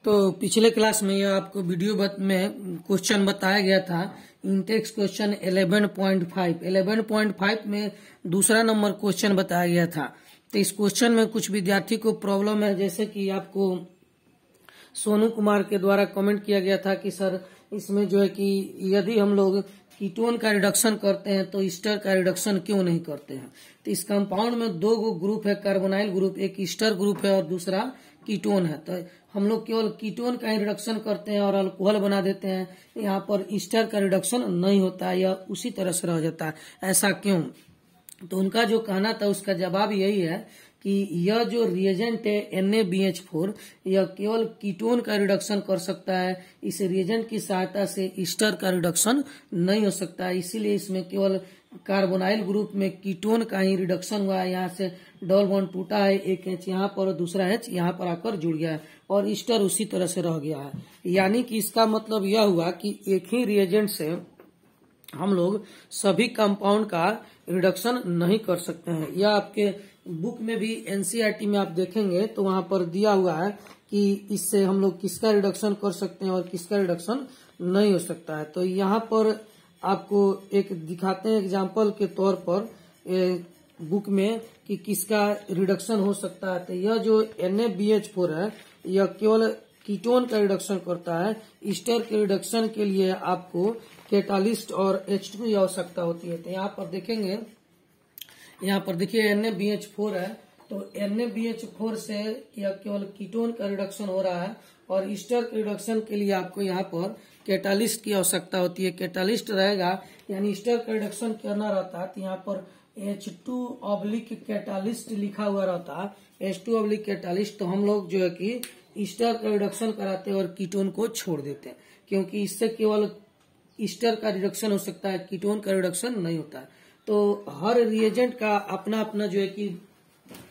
तो पिछले क्लास में यह आपको वीडियो में क्वेश्चन बताया गया था। इंटेक्स क्वेश्चन 11.5 में दूसरा नंबर क्वेश्चन बताया गया था। तो इस क्वेश्चन में कुछ विद्यार्थी को प्रॉब्लम है, जैसे कि आपको सोनू कुमार के द्वारा कमेंट किया गया था कि सर इसमें जो है कि यदि हम लोग कीटोन का रिडक्शन करते हैं तो ईस्टर का रिडक्शन क्यों नहीं करते हैं। तो इस कंपाउंड में दो ग्रुप है, कार्बोनाइल ग्रुप, एक ईस्टर ग्रुप है और दूसरा कीटोन है। तो हम लोग केवल कीटोन का ही रिडक्शन करते हैं और अल्कोहल बना देते हैं। यहाँ पर ईस्टर का रिडक्शन नहीं होता है या उसी तरह से रह जाता है, ऐसा क्यों? तो उनका जो कहना था उसका जवाब यही है कि यह जो रिएजेंट है NaBH4 यह केवल कीटोन का रिडक्शन कर सकता है। इस रिएजेंट की सहायता से ईस्टर का रिडक्शन नहीं हो सकता है, इसीलिए इसमें केवल कार्बोनाइल ग्रुप में कीटोन का ही रिडक्शन हुआ है। यहाँ से डबल बॉन्ड टूटा है, एक H यहाँ पर और दूसरा H यहाँ पर आकर जुड़ गया है और ईस्टर उसी तरह से रह गया है। यानी कि इसका मतलब यह हुआ कि एक ही रिएजेंट से हम लोग सभी कंपाउंड का रिडक्शन नहीं कर सकते हैं। यह आपके बुक में भी NCERT में आप देखेंगे तो वहां पर दिया हुआ है कि इससे हम लोग किसका रिडक्शन कर सकते हैं और किसका रिडक्शन नहीं हो सकता है। तो यहाँ पर आपको एक दिखाते हैं एग्जाम्पल के तौर पर बुक में कि किसका रिडक्शन हो सकता है। तो यह जो NaBH4 है यह केवल कीटोन का रिडक्शन करता है। ईस्टर के रिडक्शन के लिए आपको कैटालिस्ट और H2 की आवश्यकता होती है। तो यहाँ पर देखेंगे, यहाँ पर देखिए NaBH4 है, तो NaBH4 से यह केवल कीटोन का रिडक्शन हो रहा है और ईस्टर के रिडक्शन के लिए आपको यहाँ पर कैटालिस्ट की आवश्यकता होती है। कैटालिस्ट रहेगा यानी ईस्टर का रिडक्शन करना रहता है तो यहाँ पर H2/कैटालिस्ट लिखा हुआ रहता है, H2/कैटालिस्ट। तो हम लोग जो है कि ईस्टर का रिडक्शन कराते हैं और कीटोन को छोड़ देते हैं, क्योंकि इससे केवल ईस्टर का रिडक्शन हो सकता है, कीटोन का रिडक्शन नहीं होता है। तो हर रिएजेंट का अपना अपना जो है कि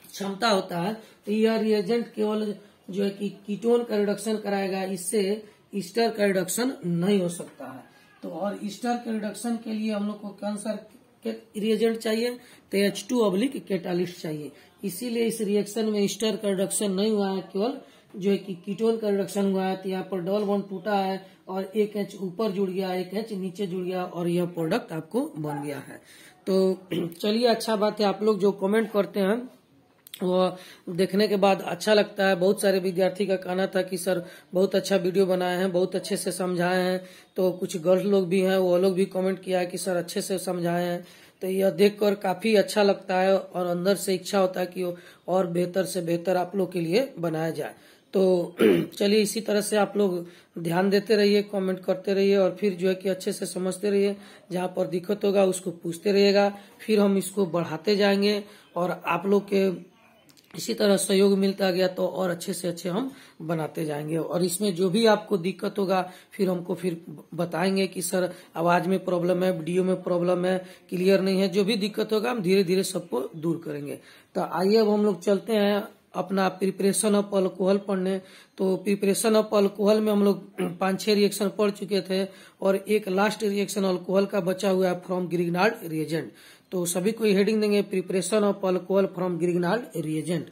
क्षमता होता है। तो यह रिएजेंट केवल जो है कि कीटोन का रिडक्शन कराएगा, इससे ईस्टर का रिडक्शन नहीं हो सकता है। तो और ईस्टर के रिडक्शन के लिए हम लोग को कौन सा रिएजेंट चाहिए? तो H2/कैटालिस्ट चाहिए। इसीलिए इस रिएक्शन में ईस्टर का रिडक्शन नहीं हुआ है, केवल जो है कि कीटोन का रिडक्शन हुआ है। तो यहाँ पर डबल बॉन्ड टूटा है और एक H ऊपर जुड़ गया, एक H नीचे जुड़ गया और यह प्रोडक्ट आपको बन गया है। तो चलिए, अच्छा बात है, आप लोग जो कमेंट करते हैं वो देखने के बाद अच्छा लगता है। बहुत सारे विद्यार्थी का कहना था कि सर बहुत अच्छा वीडियो बनाए हैं, बहुत अच्छे से समझाए हैं। तो कुछ गर्ल्स लोग भी हैं, वो लोग भी कमेंट किया है कि सर अच्छे से समझाए हैं। तो यह देखकर काफी अच्छा लगता है और अंदर से इच्छा होता है कि और बेहतर से बेहतर आप लोग के लिए बनाया जाए। तो चलिए, इसी तरह से आप लोग ध्यान देते रहिए, कमेंट करते रहिए और फिर जो है कि अच्छे से समझते रहिए। जहाँ पर दिक्कत होगा उसको पूछते रहिएगा, फिर हम इसको बढ़ाते जाएंगे और आप लोग के इसी तरह सहयोग मिलता गया तो और अच्छे से अच्छे हम बनाते जाएंगे। और इसमें जो भी आपको दिक्कत होगा फिर हमको फिर बताएंगे कि सर आवाज में प्रॉब्लम है, वीडियो में प्रॉब्लम है, क्लियर नहीं है। जो भी दिक्कत होगा हम धीरे धीरे सबको दूर करेंगे। तो आइए अब हम लोग चलते हैं अपना प्रिपरेशन ऑफ अल्कोहल पढ़ने। तो प्रिपरेशन ऑफ अल्कोहल में हम लोग 5-6 रिएक्शन पढ़ चुके थे और एक लास्ट रिएक्शन अल्कोहल का बचा हुआ है फ्रॉम ग्रिग्नार्ड रिएजेंट। तो सभी को हेडिंग देंगे preparation of alcohol from Grignard reagent.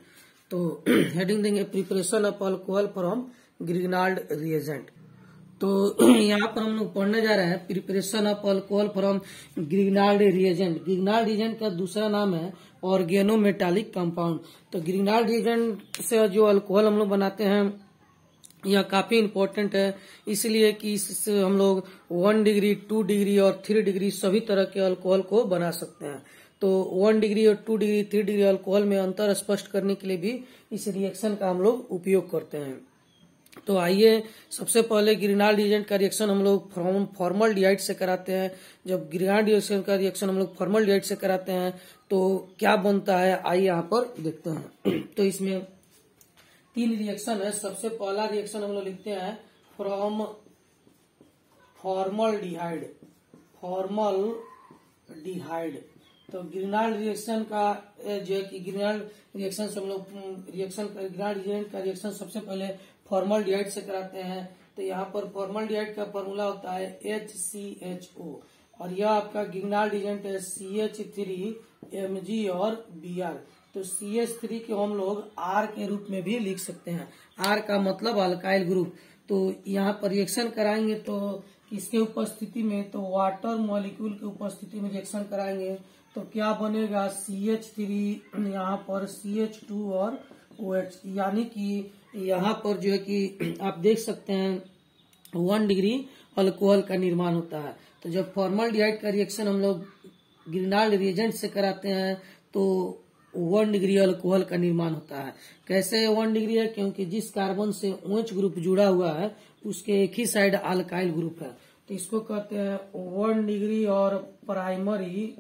तो हेडिंग देंगे preparation of alcohol from Grignard reagent. तो यहाँ पर हम लोग पढ़ने जा रहे हैं preparation of alcohol from Grignard reagent. Grignard reagent का दूसरा नाम है ऑर्गेनोमेटालिक कंपाउंड। तो ग्रिग्नार्ड रिएजेंट से जो अल्कोहल हम लोग बनाते हैं यह काफी इम्पोर्टेंट है, इसलिए कि इससे हम लोग 1 डिग्री, 2 डिग्री और 3 डिग्री सभी तरह के अल्कोहल को बना सकते हैं। तो 1 डिग्री और 2 डिग्री, 3 डिग्री अल्कोहल में अंतर स्पष्ट करने के लिए भी इस रिएक्शन का हम लोग उपयोग करते हैं। तो आइए, सबसे पहले ग्रिग्नार्ड रिएजेंट का रिएक्शन हम लोग फॉर्मल्डिहाइड से कराते हैं। जब ग्रिग्नार्ड रिएक्शन का रिएक्शन हम लोग फॉर्मल्डिहाइड से कराते हैं तो क्या बनता है, आइए यहाँ पर देखते हैं। तो इसमें 3 रिएक्शन है। सबसे पहला रिएक्शन हम लोग लिखते हैं फ्रॉम फॉर्मल्डिहाइड। तो ग्रिग्नार्ड रिएक्शन का जो है कि ग्रिग्नार्ड रिएक्शन से हम लोग ग्रिग्नार्ड रिएजेंट का रिएक्शन सबसे पहले फॉर्मल्डिहाइड से कराते हैं। तो यहाँ पर फॉर्मल्डिहाइड का फॉर्मूला होता है HCHO और यह आपका ग्रिग्नार्ड रिएजेंट है CH3Mg और Br। तो CH3 को हम लोग R के रूप में भी लिख सकते हैं। R का मतलब अल्काइल ग्रुप। तो यहाँ पर रिएक्शन कराएंगे तो किसके उपस्थिति में, तो वाटर मॉलिक्यूल की उपस्थिति में रिएक्शन कराएंगे तो क्या बनेगा, CH3 यहाँ पर CH2 और OH, यानी कि यहाँ पर जो है कि आप देख सकते हैं 1 डिग्री अल्कोहल का निर्माण होता है। तो जब फॉर्मल्डिहाइड का रिएक्शन हम लोग ग्रिनाल्ड रिएजेंट से कराते हैं तो 1 डिग्री अल्कोहल का निर्माण होता है। कैसे 1 डिग्री है, क्योंकि जिस कार्बन से OH ग्रुप जुड़ा हुआ है उसके एक ही साइड अल्काइल ग्रुप है, तो इसको कहते हैं 1 डिग्री और प्राइमरी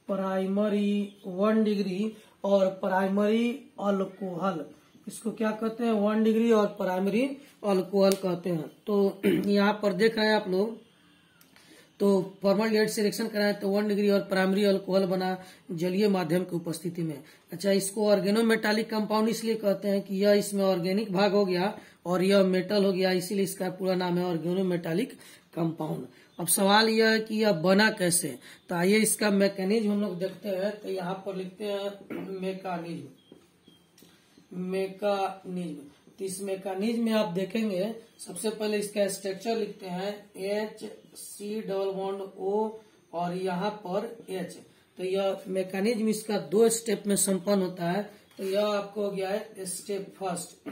1 डिग्री और प्राइमरी अल्कोहल, इसको क्या कहते हैं 1 डिग्री और प्राइमरी अल्कोहल कहते हैं। तो यहाँ पर देख रहे हैं आप लोग, तो फॉर्मल्डिहाइड से रिएक्शन कराए तो 1 डिग्री और प्राइमरी अल्कोहल बना जलीय माध्यम की उपस्थिति में। अच्छा, इसको ऑर्गेनोमेटालिक कंपाउंड इसलिए कहते हैं कि यह इसमें ऑर्गेनिक भाग हो गया और यह मेटल हो गया, इसीलिए इसका पूरा नाम है ऑर्गेनोमेटालिक कंपाउंड। अब सवाल यह है कि यह बना कैसे, तो आइए इसका मैकेनिज्म हम लोग देखते हैं। तो यहाँ पर लिखते हैं मैकेनिज्म। तो इस मैकेनिज्म में आप देखेंगे सबसे पहले इसका स्ट्रक्चर लिखते हैं HC≡O और यहाँ पर H। तो यह मैकेनिज्म इसका 2 स्टेप में संपन्न होता है। तो यह आपको हो गया है स्टेप फर्स्ट।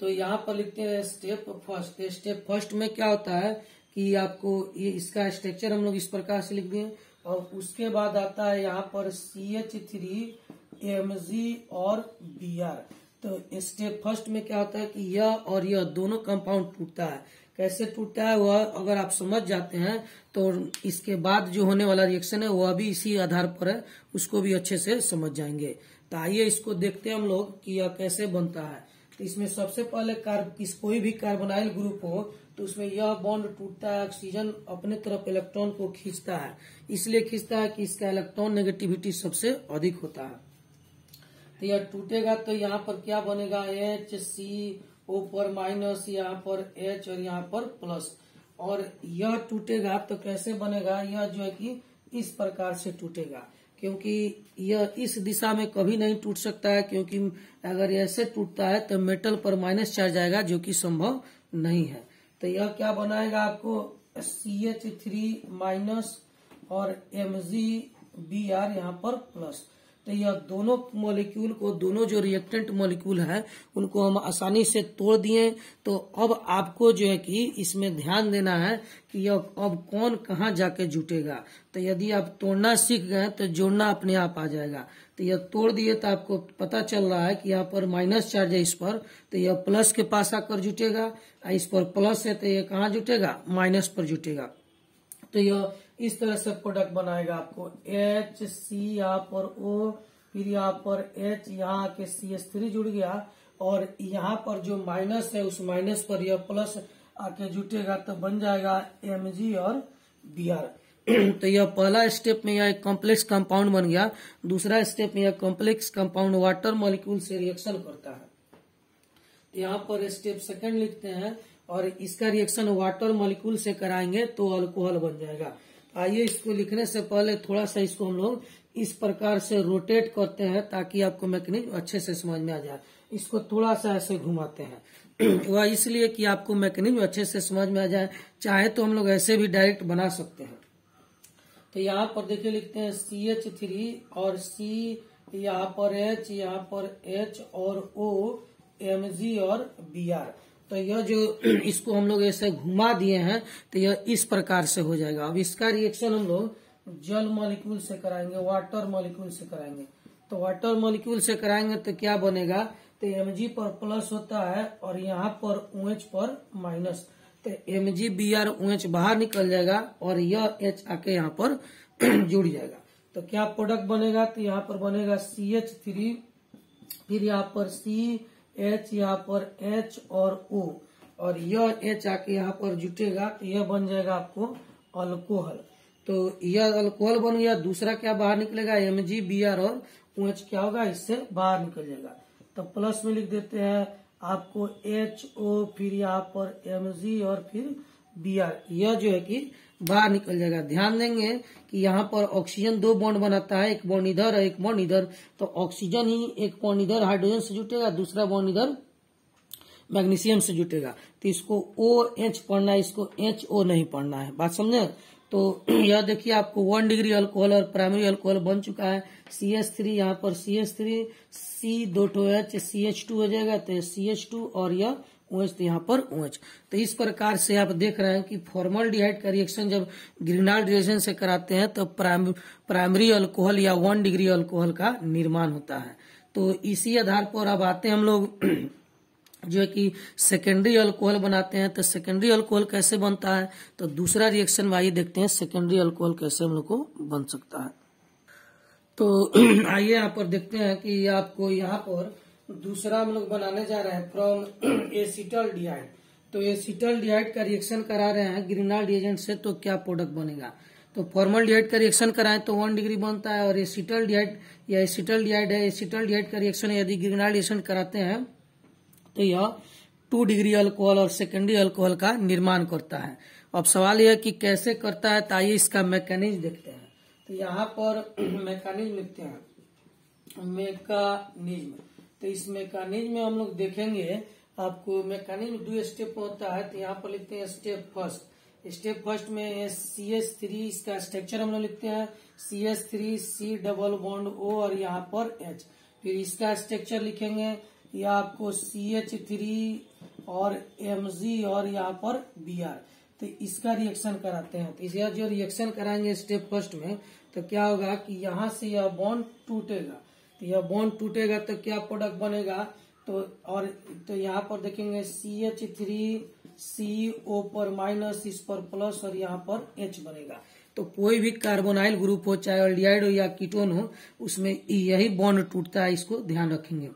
तो यहाँ पर लिखते हैं स्टेप फर्स्ट। स्टेप फर्स्ट में क्या होता है कि आपको ये इसका स्ट्रक्चर हम लोग इस प्रकार से लिख दें और उसके बाद आता है यहाँ पर CH3 Mg और Br। तो स्टेप फर्स्ट में क्या होता है कि यह और यह दोनों कंपाउंड टूटता है। कैसे टूटता है वह अगर आप समझ जाते हैं तो इसके बाद जो होने वाला रिएक्शन है वह भी इसी आधार पर है, उसको भी अच्छे से समझ जाएंगे। तो आइए इसको देखते हैं हम लोग कि यह कैसे बनता है। तो इसमें सबसे पहले कोई भी कार्बोनाइल ग्रुप हो तो उसमें यह बॉन्ड टूटता है, ऑक्सीजन अपने तरफ इलेक्ट्रॉन को खींचता है, इसलिए खींचता है कि इसका इलेक्ट्रॉन नेगेटिविटी सबसे अधिक होता है। तो यह टूटेगा तो यहाँ पर क्या बनेगा, HCO पर माइनस, यहाँ पर H और यहाँ पर प्लस। और यह टूटेगा तो कैसे बनेगा, यह जो है कि इस प्रकार से टूटेगा, क्योंकि यह इस दिशा में कभी नहीं टूट सकता है, क्योंकि अगर ऐसे टूटता है तो मेटल पर माइनस चार्ज आएगा जो कि संभव नहीं है। तो यह क्या बनाएगा आपको CH3 माइनस और MgBr यहाँ पर प्लस। तो यह दोनों मॉलिक्यूल को, दोनों जो रिएक्टेंट मॉलिक्यूल है उनको हम आसानी से तोड़ दिए। तो अब आपको जो है कि इसमें ध्यान देना है कि यह अब कौन कहाँ जाके जुटेगा। तो यदि आप तोड़ना सीख गए तो जोड़ना अपने आप आ जाएगा। तो यह तोड़ दिए तो आपको पता चल रहा है कि यहाँ पर माइनस चार्ज है इस पर, तो यह प्लस के पास आकर जुटेगा, इस पर प्लस है तो यह कहाँ जुटेगा, माइनस पर जुटेगा। तो यह इस तरह से प्रोडक्ट बनाएगा आपको HC यहाँ पर O, फिर यहाँ पर H, यहाँ आके CH3 जुड़ गया और यहाँ पर जो माइनस है उस माइनस पर यह प्लस आके जुटेगा तो बन जाएगा Mg और Br। तो यह पहला स्टेप में यह एक कॉम्प्लेक्स कंपाउंड बन गया। दूसरा स्टेप में यह कॉम्प्लेक्स कंपाउंड वाटर मॉलिक्यूल से रिएक्शन करता है। तो यहाँ पर स्टेप सेकंड लिखते हैं और इसका रिएक्शन वाटर मॉलिक्यूल से कराएंगे तो अल्कोहल बन जाएगा। आइए इसको लिखने से पहले थोड़ा सा इसको हम लोग इस प्रकार से रोटेट करते हैं ताकि आपको मैकेनिज्म अच्छे से समझ में आ जाए। इसको थोड़ा सा ऐसे घुमाते हैं वह इसलिए कि आपको मैकेनिज्म अच्छे से समझ में आ जाए। चाहे तो हम लोग ऐसे भी डायरेक्ट बना सकते हैं। तो यहाँ पर देखिए लिखते हैं CH3 और C, यहाँ पर H, यहाँ पर H और O, Mg और Br। तो यह जो इसको हम लोग ऐसे घुमा दिए हैं तो यह इस प्रकार से हो जाएगा। अब इसका रिएक्शन हम लोग जल मॉलिक्यूल से कराएंगे, वाटर मॉलिक्यूल से कराएंगे। तो वाटर मॉलिक्यूल से कराएंगे तो क्या बनेगा, तो Mg पर प्लस होता है और यहाँ पर OH पर माइनस। तो MgBr OH बाहर निकल जाएगा और यह H आके यहाँ पर जुड़ जाएगा। तो क्या प्रोडक्ट बनेगा, तो यहाँ पर बनेगा CH3, फिर यहाँ पर CH, यहाँ पर H और O और यह H आके यहाँ पर जुटेगा तो यह बन जाएगा आपको अल्कोहल। तो यह अल्कोहल बन गया। दूसरा क्या बाहर निकलेगा, MgBr और OH क्या होगा, इससे बाहर निकल जाएगा। तो प्लस में लिख देते हैं आपको HO, फिर यहाँ पर Mg और फिर Br, यह जो है कि बाहर निकल जाएगा। ध्यान देंगे कि यहाँ पर ऑक्सीजन 2 बॉन्ड बनाता है, एक बॉन्ड इधर और एक बॉन्ड इधर, तो ऑक्सीजन ही एक बॉन्ड इधर हाइड्रोजन से जुटेगा, दूसरा बॉन्ड इधर मैग्नीशियम से जुटेगा। तो इसको OH पढ़ना है, इसको HO नहीं पढ़ना है। बात समझे? तो यह देखिए आपको 1 डिग्री अल्कोहल और प्राइमरी अल्कोहल बन चुका है। CH3 यहाँ पर CH3, C 2 H CH2 हो जाएगा, तो CH2 और यह OH, तो यहाँ पर OH। तो इस प्रकार से आप देख रहे हैं कि फॉर्मल्डिहाइड का रिएक्शन जब ग्रिग्नार्ड रिएक्शन से कराते हैं तो प्राइमरी अल्कोहल या 1 डिग्री अल्कोहल का निर्माण होता है। तो इसी आधार पर अब आते हैं हम लोग जो है कि सेकेंडरी अल्कोहल बनाते हैं। तो सेकेंडरी अल्कोहल कैसे बनता है, तो दूसरा रिएक्शन आइए देखते हैं सेकेंडरी अल्कोहल कैसे हम लोग को बन सकता है। तो आइए यहाँ पर देखते हैं कि आपको यहाँ पर दूसरा हम लोग बनाने जा रहे हैं फ्रॉम एसिटल्डिहाइड। तो एसिटल्डिहाइड का रिएक्शन करा रहे हैं ग्रिग्नार्ड एजेंट से, तो क्या प्रोडक्ट बनेगा। तो फॉर्मल्डिहाइड का रिएक्शन कराएं तो 1 डिग्री बनता है, और एसिटल्डिहाइड या एसिटल्डिहाइड है, एसिटल्डिहाइड का रिएक्शन यदि ग्रिग्नार्ड एजेंट कराते हैं तो यह 2 डिग्री अल्कोहल और सेकेंडरी अल्कोहल का निर्माण करता है। अब सवाल यह कि कैसे करता है, तो आइए इसका मैकेनिज्म देखते हैं। तो यहाँ पर मैकेनिज्म लिखते हैं, मैकेनिज्म। तो इस मैकेनिज्म में हम लोग देखेंगे, आपको मैकेनिज्म 2 स्टेप होता है। तो यहाँ पर लिखते हैं स्टेप फर्स्ट। स्टेप फर्स्ट में CH3, इसका स्ट्रक्चर हम लोग लिखते हैं CH3 C double bond O और यहाँ पर H। फिर इसका स्ट्रक्चर लिखेंगे, यह आपको CH3 और Mg और यहाँ पर Br। तो इसका रिएक्शन कराते हैं। तो इसका जो रिएक्शन कराएंगे स्टेप फर्स्ट में, तो क्या होगा कि यहाँ से यह बॉन्ड टूटेगा। तो यह बॉन्ड टूटेगा तो क्या प्रोडक्ट बनेगा, तो यहाँ पर देखेंगे CH3 CO पर माइनस, इस पर प्लस और यहाँ पर H बनेगा। तो कोई भी कार्बोनाइल ग्रुप हो, चाहे एल्डिहाइड हो या कीटोन हो, उसमें यही बॉन्ड टूटता है, इसको ध्यान रखेंगे।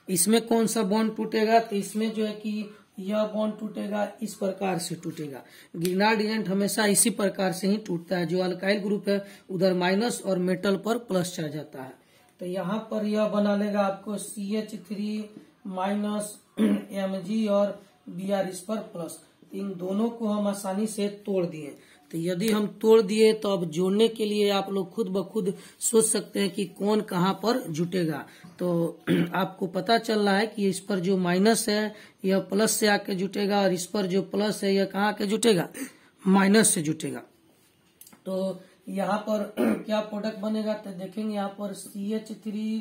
इसमें कौन सा बॉन्ड टूटेगा, तो इसमें जो है कि यह बॉन्ड टूटेगा, इस प्रकार से टूटेगा। ग्रिग्नार्ड एजेंट हमेशा इसी प्रकार से ही टूटता है। जो अल्काइल ग्रुप है उधर माइनस और मेटल पर प्लस चढ़ जाता है। तो यहाँ पर यह बना लेगा आपको CH3 माइनस Mg और Br, इस पर प्लस। इन दोनों को हम आसानी से तोड़ दिए। तो यदि हम तोड़ दिए तो अब जोड़ने के लिए आप लोग खुद ब खुद सोच सकते हैं कि कौन कहाँ पर जुटेगा। तो आपको पता चल रहा है कि इस पर जो माइनस है यह प्लस से आके जुटेगा, और इस पर जो प्लस है यह कहाँ आके जुटेगा, माइनस से जुटेगा। तो यहाँ पर क्या प्रोडक्ट बनेगा, तो देखेंगे यहाँ पर CH3,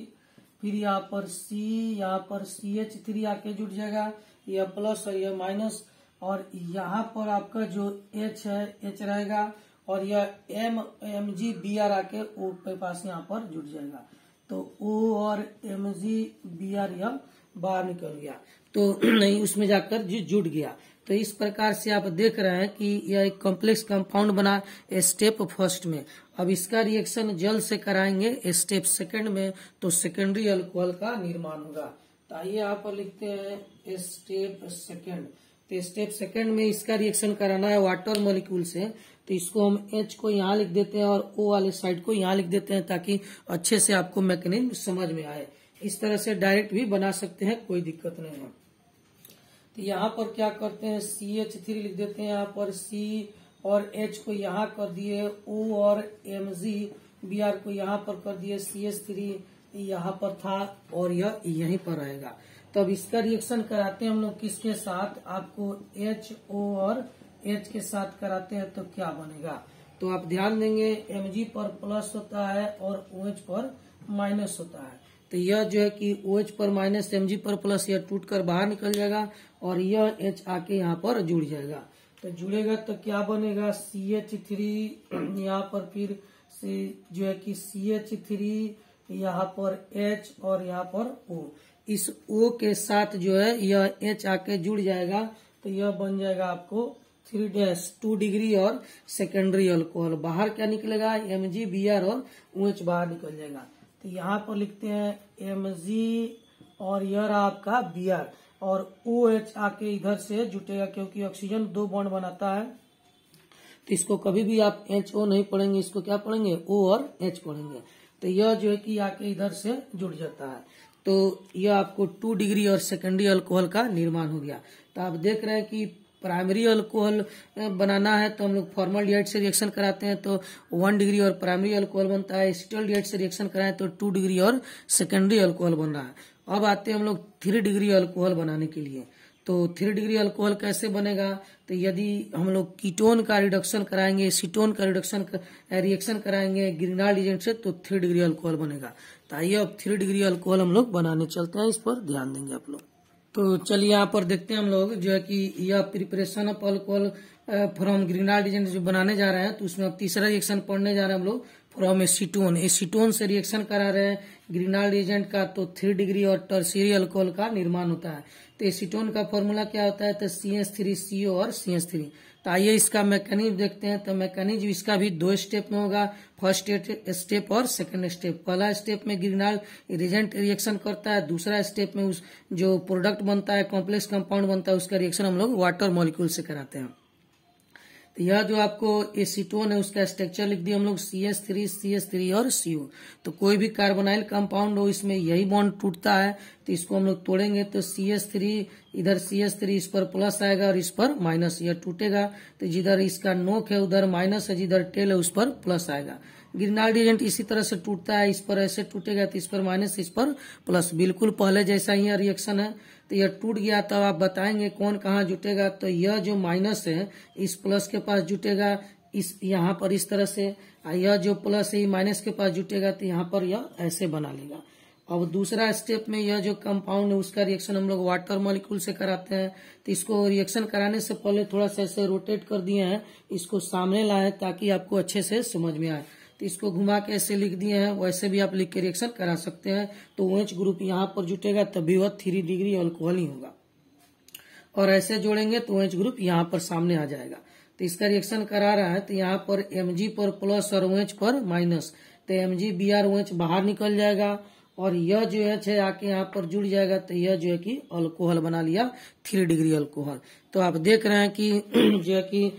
फिर यहाँ पर C, यहाँ पर CH3 आके जुट जाएगा, यह प्लस और यह माइनस, और यहाँ पर आपका जो H है H रहेगा, और यह Mg Br आके O के पास यहाँ पर जुट जाएगा। तो O और Mg Br यह बाहर निकल गया, तो नहीं उसमें जाकर जुट गया। तो इस प्रकार से आप देख रहे हैं कि यह एक कॉम्प्लेक्स कंपाउंड बना स्टेप फर्स्ट में। अब इसका रिएक्शन जल से कराएंगे स्टेप सेकंड में, तो सेकेंडरी अल्कोहल का निर्माण होगा। तो आइए यहाँ पर लिखते हैं स्टेप सेकंड। तो स्टेप सेकंड में इसका रिएक्शन कराना है वाटर मॉलिक्यूल से। तो इसको हम H को यहाँ लिख देते हैं और O वाले साइड को यहाँ लिख देते हैं, ताकि अच्छे से आपको मैकेनिज्म समझ में आए। इस तरह से डायरेक्ट भी बना सकते हैं, कोई दिक्कत नहीं है। तो यहाँ पर क्या करते हैं, CH3 लिख देते हैं, यहाँ पर C और H को यहाँ कर दिए, O और Mg Br को यहाँ पर कर दिए, CH3 यहाँ पर था और यह यहीं पर रहेगा। तो अब इसका रिएक्शन कराते हैं हम लोग किसके साथ, आपको HO और H के साथ कराते हैं, तो क्या बनेगा। तो आप ध्यान देंगे Mg पर प्लस होता है और OH पर माइनस होता है। तो यह जो है कि OH पर माइनस Mg पर प्लस, यह टूटकर बाहर निकल जाएगा और यह H आके यहाँ पर जुड़ जाएगा। तो जुड़ेगा तो क्या बनेगा, CH3 यहाँ पर फिर से जो है कि CH3 यहाँ पर H और यहाँ पर O, इस O के साथ जो है यह H आके जुड़ जाएगा। तो यह बन जाएगा आपको 2 डिग्री और सेकेंडरी अल्कोहल। बाहर क्या निकलेगा, Mg Br और OH बाहर निकल जाएगा। तो यहाँ पर लिखते हैं Mg और यह रहा आपका Br, और OH आके इधर से जुटेगा, क्योंकि ऑक्सीजन 2 बॉन्ड बनाता है। तो इसको कभी भी आप HO नहीं पढ़ेंगे, इसको क्या पढ़ेंगे, O और H पढ़ेंगे। तो यह जो है कि आके इधर से जुड़ जाता है। तो यह आपको 2 डिग्री और सेकेंडरी अल्कोहल का निर्माण हो गया। तो आप देख रहे हैं कि प्राइमरी अल्कोहल बनाना है तो हम लोग फॉर्मल्डिहाइड से रिएक्शन कराते हैं तो 1 डिग्री और प्राइमरी अल्कोहल बनता है। एसिटल्डिहाइड से रिएक्शन कराएं तो 2 डिग्री और सेकेंडरी अल्कोहल बन रहा है। अब आते हैं हम लोग 3 डिग्री अल्कोहल बनाने के लिए। तो 3 डिग्री अल्कोहल कैसे बनेगा, तो यदि हम लोग कीटोन का रिडक्शन कराएंगे, एसीटोन का रिएक्शन कराएंगे ग्रिग्नाल्ड एजेंट से तो 3 डिग्री अल्कोहल बनेगा। तो आइए अब 3 डिग्री अल्कोहल हम लोग बनाने चलते हैं, इस पर ध्यान देंगे आप लोग। तो चलिए यहाँ पर देखते हैं हम लोग जो है कि यह preparation of alcohol from Grignard agent जो बनाने जा रहे हैं, तो उसमें अब तीसरा रिएक्शन पढ़ने जा रहे हैं हम लोग फ्रॉम एसीटोन। एसीटोन से रिएक्शन करा रहे हैं ग्रिग्नाल्ड एजेंट का तो 3 डिग्री और टर्शियरी अल्कोहल का निर्माण होता है। तो एसीटोन का फॉर्मूला क्या होता है, तो CH3CO और CH3। तो आइए इसका मैकेनिज्म देखते हैं। तो मैकेनिज्म इसका भी 2 स्टेप में होगा, फर्स्ट स्टेप और सेकंड स्टेप। पहला स्टेप में ग्रिग्नाल्ड एजेंट रिएक्शन करता है, दूसरा स्टेप में उस जो प्रोडक्ट बनता है, कॉम्प्लेक्स कंपाउंड बनता है, उसका रिएक्शन हम लोग वाटर मॉलिक्यूल से कराते हैं। तो यह जो आपको एसीटोन है उसका स्ट्रक्चर लिख दिया हम लोग CH3, CH3 और CO। तो कोई भी कार्बोनाइल कंपाउंड हो इसमें यही बॉन्ड टूटता है, तो इसको हम लोग तोड़ेंगे तो CH3 इधर CH3 इस पर प्लस आएगा और इस पर माइनस, यह टूटेगा तो जिधर इसका नोक है उधर माइनस है, जिधर टेल है उस पर प्लस आएगा। ग्रिग्नाल्ड एजेंट इसी तरह से टूटता है, इस पर ऐसे टूटेगा तो इस पर माइनस, इस पर प्लस, बिल्कुल पहले जैसा ही रिएक्शन है। तो यह टूट गया तब आप बताएंगे कौन कहाँ जुटेगा, तो यह जो माइनस है इस प्लस के पास जुटेगा, इस यहाँ पर इस तरह से, यह जो प्लस है माइनस के पास जुटेगा तो यहाँ पर यह ऐसे बना लेगा। अब दूसरा स्टेप में यह जो कंपाउंड है उसका रिएक्शन हम लोग वाटर मॉलिक्यूल से कराते हैं। तो इसको रिएक्शन कराने से पहले थोड़ा सा ऐसे रोटेट कर दिए हैं, इसको सामने लाए ताकि आपको अच्छे से समझ में आए। तो इसको घुमा के ऐसे लिख दिए हैं, वैसे भी आप लिख के रिएक्शन करा सकते हैं। तो OH ग्रुप यहाँ पर जुटेगा तभी वह 3 डिग्री अल्कोहल ही होगा, और ऐसे जोड़ेंगे तो OH ग्रुप यहाँ पर सामने आ जाएगा। तो इसका रिएक्शन करा रहा है तो यहाँ पर Mg पर प्लस और OH पर माइनस, तो Mg Br OH बाहर निकल जाएगा और यह जो है आके यहाँ पर जुड़ जाएगा, तो यह जो है कि अल्कोहल बना लिया 3 डिग्री अल्कोहल। तो आप देख रहे हैं कि जो है कि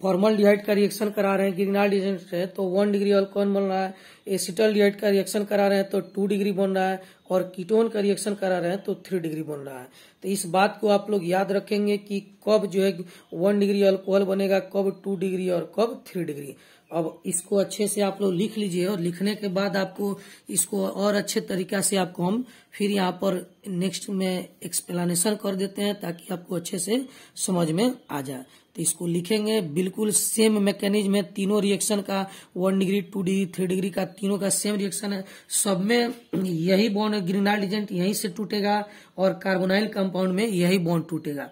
फॉर्मल्डिहाइड का रिएक्शन करा रहे हैं ग्रिग्नाल्ड एजेंट से तो 1 डिग्री अल्कोहल बन रहा है, एसिटल्डिहाइड का रिएक्शन करा रहे हैं तो 2 डिग्री बन रहा है, और कीटोन का रिएक्शन करा रहे हैं तो 3 डिग्री बन रहा है। तो इस बात को आप लोग याद रखेंगे कि कब जो है 1 डिग्री अल्कोहल बनेगा, कब 2 डिग्री और कब 3 डिग्री। अब इसको अच्छे से आप लोग लिख लीजिए, और लिखने के बाद आपको इसको और अच्छे तरीका से आपको हम फिर यहाँ पर नेक्स्ट में एक्सप्लेनेशन कर देते हैं ताकि आपको अच्छे से समझ में आ जाए। तो इसको लिखेंगे, बिल्कुल सेम मैकेनिज्म है तीनों रिएक्शन का, 1 डिग्री 2 डिग्री 3 डिग्री का तीनों का सेम रिएक्शन है। सब में यही बॉन्ड ग्रिग्नाल्ड एजेंट यहीं से टूटेगा और कार्बोनाइल कंपाउंड में यही बॉन्ड टूटेगा।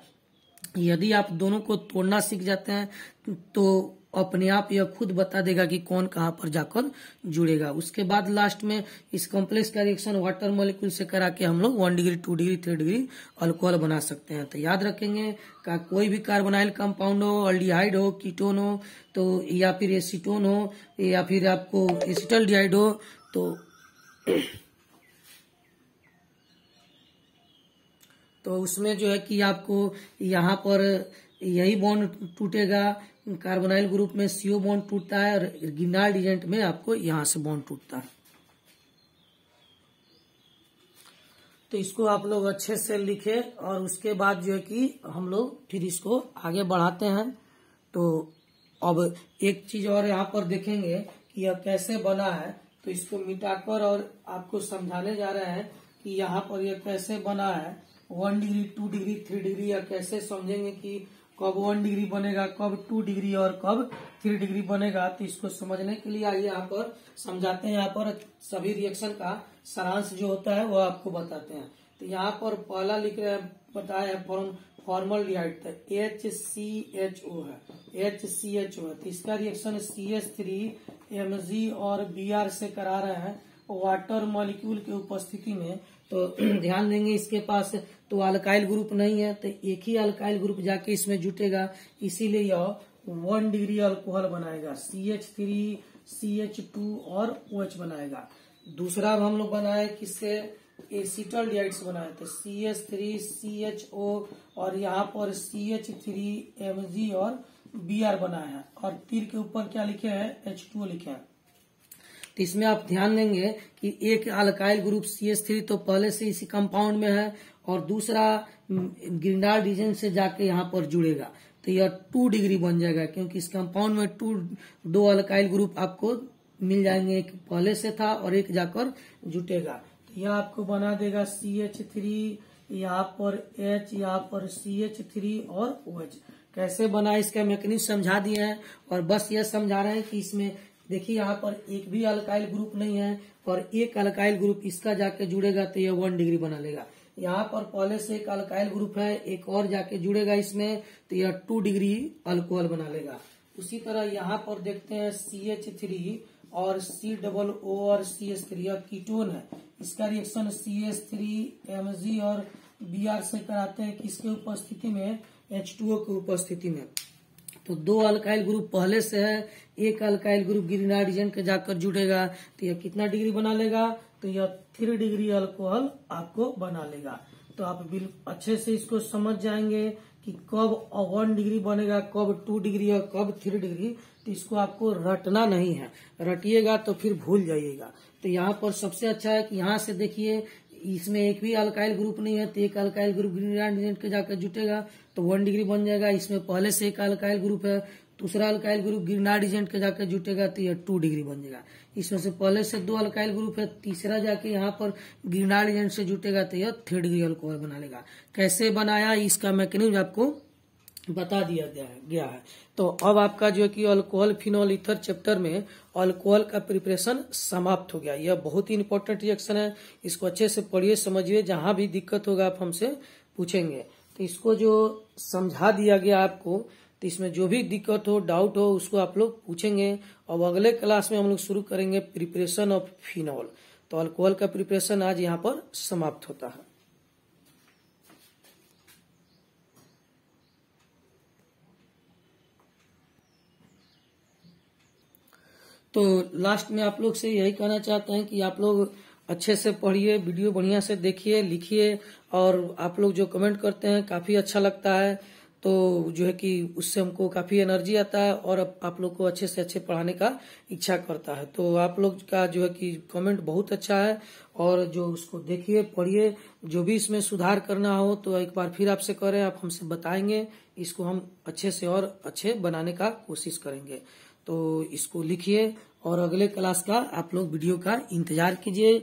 यदि आप दोनों को तोड़ना सीख जाते हैं तो अपने आप यह खुद बता देगा कि कौन कहाँ पर जाकर जुड़ेगा। उसके बाद लास्ट में इस कॉम्प्लेक्स का रिएक्शन वाटर मॉलिक्यूल से करा के हम लोग 1 डिग्री 2 डिग्री 3 डिग्री अल्कोहल बना सकते हैं। तो याद रखेंगे का कोई भी कार्बोनाइल कंपाउंड हो, अल्डिहाइड हो, कीटोन हो, तो या फिर एसीटोन हो, या फिर आपको एसिटल्डिहाइड हो, तो उसमें जो है कि आपको यहाँ पर यही बॉन्ड टूटेगा, कार्बोनाइल ग्रुप में CO बॉन्ड टूटता है और ग्रिग्नाल्ड एजेंट में आपको यहाँ से बॉन्ड टूटता है। तो इसको आप लोग अच्छे से लिखे और उसके बाद जो है कि हम लोग फिर इसको आगे बढ़ाते हैं। तो अब एक चीज और यहाँ पर देखेंगे कि यह कैसे बना है, तो इसको मिटाकर और आपको समझाने जा रहे हैं कि यहाँ पर यह कैसे बना है 1 डिग्री 2 डिग्री 3 डिग्री, या कैसे समझेंगे कि कब 1 डिग्री बनेगा, कब 2 डिग्री और कब 3 डिग्री बनेगा। तो इसको समझने के लिए आइए यहाँ पर समझाते हैं, यहाँ पर सभी रिएक्शन का सारांश जो होता है वो आपको बताते हैं। तो यहाँ पर पहला लिख रहे हैं, बताया है फॉर्मल्डिहाइड, तो HCHO है, HCHO है। तो इसका रिएक्शन CH3 Mg और Br से करा रहे हैं वाटर मॉलिक्यूल की उपस्थिति में। तो ध्यान देंगे इसके पास तो अल्काइल ग्रुप नहीं है, तो एक ही अल्काइल ग्रुप जाके इसमें जुटेगा, इसीलिए यह 1 डिग्री अल्कोहल बनाएगा, CH3 CH2 और OH बनाएगा। दूसरा हम लोग बनाए किससे, एसिटल्डिहाइड से बनाए, तो CH3 CHO और यहाँ पर CH3 Mg और Br बनाया है, और तीर के ऊपर क्या लिखे हैं, H2O लिखे हैं। तो इसमें आप ध्यान देंगे कि एक अल्काइल ग्रुप CH3 तो पहले से इसी कंपाउंड में है, और दूसरा ग्रिग्नाल्ड एजेंट से जाके यहाँ पर जुड़ेगा। तो यह 2 डिग्री बन जाएगा, क्योंकि इस कंपाउंड में दो अल्काइल ग्रुप आपको मिल जाएंगे, एक पहले से था और एक जाकर जुटेगा। तो यह आपको बना देगा CH3, यहाँ पर H, यहाँ पर CH3 और OH। कैसे बना इसका मैकेनिज्म समझा दिए हैं, और बस यह समझा रहे हैं कि इसमें देखिए यहाँ पर एक भी अल्काइल ग्रुप नहीं है और एक अल्काइल ग्रुप इसका जाके जुड़ेगा तो यह 1 डिग्री बना लेगा। यहाँ पर पहले से एक अल्काइल ग्रुप है, एक और जाके जुड़ेगा इसमें तो यह 2 डिग्री अल्कोहल बना लेगा। उसी तरह यहाँ पर देखते हैं CH3 और COO और CH3, यह कीटोन है। इसका रिएक्शन CH3 और Br से कराते हैं किसके उपस्थिति में, H2O की उपस्थिति में। तो 2 अल्काइल ग्रुप पहले से है, एक अल्काइल ग्रुप ग्रीनाइड एजेंट के जाकर जुड़ेगा तो यह कितना डिग्री बना लेगा, तो यह 3 डिग्री अल्कोहल आपको बना लेगा। तो आप बिल्कुल अच्छे से इसको समझ जाएंगे कि कब 1 डिग्री बनेगा, कब 2 डिग्री और कब 3 डिग्री। तो इसको आपको रटना नहीं है, रटिएगा तो फिर भूल जाइएगा। तो यहाँ पर सबसे अच्छा है कि यहाँ से देखिए इसमें एक भी अल्काइल ग्रुप नहीं है, तो एक अल्काइल ग्रुप ग्रीनाइड एजेंट के जाकर जुटेगा तो 1 डिग्री बन जाएगा। इसमें पहले से एक अल्काइल ग्रुप है, दूसरा अल्काइल ग्रुप ग्रीनाइड एजेंट के जाकर जुटेगा तो यह 2 डिग्री बन जाएगा। इसमें से पहले से 2 अल्काइल ग्रुप है, तीसरा जाके यहाँ पर ग्रीनाइड एजेंट से जुटेगा तो यह 3 डिग्री अल्कोहल बना लेगा। कैसे बनाया इसका मैकेनिज्म आपको बता दिया गया है। तो अब आपका जो है कि अल्कोहल फिनॉल ईथर चैप्टर में अल्कोहल का प्रिपरेशन समाप्त हो गया। यह बहुत ही इंपॉर्टेंट रिएक्शन है, इसको अच्छे से पढ़िए समझिए, जहां भी दिक्कत होगा आप हमसे पूछेंगे। तो इसको जो समझा दिया गया आपको, तो इसमें जो भी दिक्कत हो, डाउट हो, उसको आप लोग पूछेंगे। और अगले क्लास में हम लोग शुरू करेंगे प्रिपरेशन ऑफ फिनॉल। तो अल्कोहल का प्रिपरेशन आज यहाँ पर समाप्त होता है। तो लास्ट में आप लोग से यही कहना चाहते हैं कि आप लोग अच्छे से पढ़िए, वीडियो बढ़िया से देखिए, लिखिए, और आप लोग जो कमेंट करते हैं काफी अच्छा लगता है। तो जो है कि उससे हमको काफी एनर्जी आता है और आप लोग को अच्छे से अच्छे पढ़ाने का इच्छा करता है। तो आप लोग का जो है कि कमेंट बहुत अच्छा है, और जो उसको देखिए, पढ़िए, जो भी इसमें सुधार करना हो तो एक बार फिर आपसे करें, आप हमसे बताएंगे, इसको हम अच्छे से और अच्छे बनाने का कोशिश करेंगे। तो इसको लिखिए और अगले क्लास का आप लोग वीडियो का इंतजार कीजिए।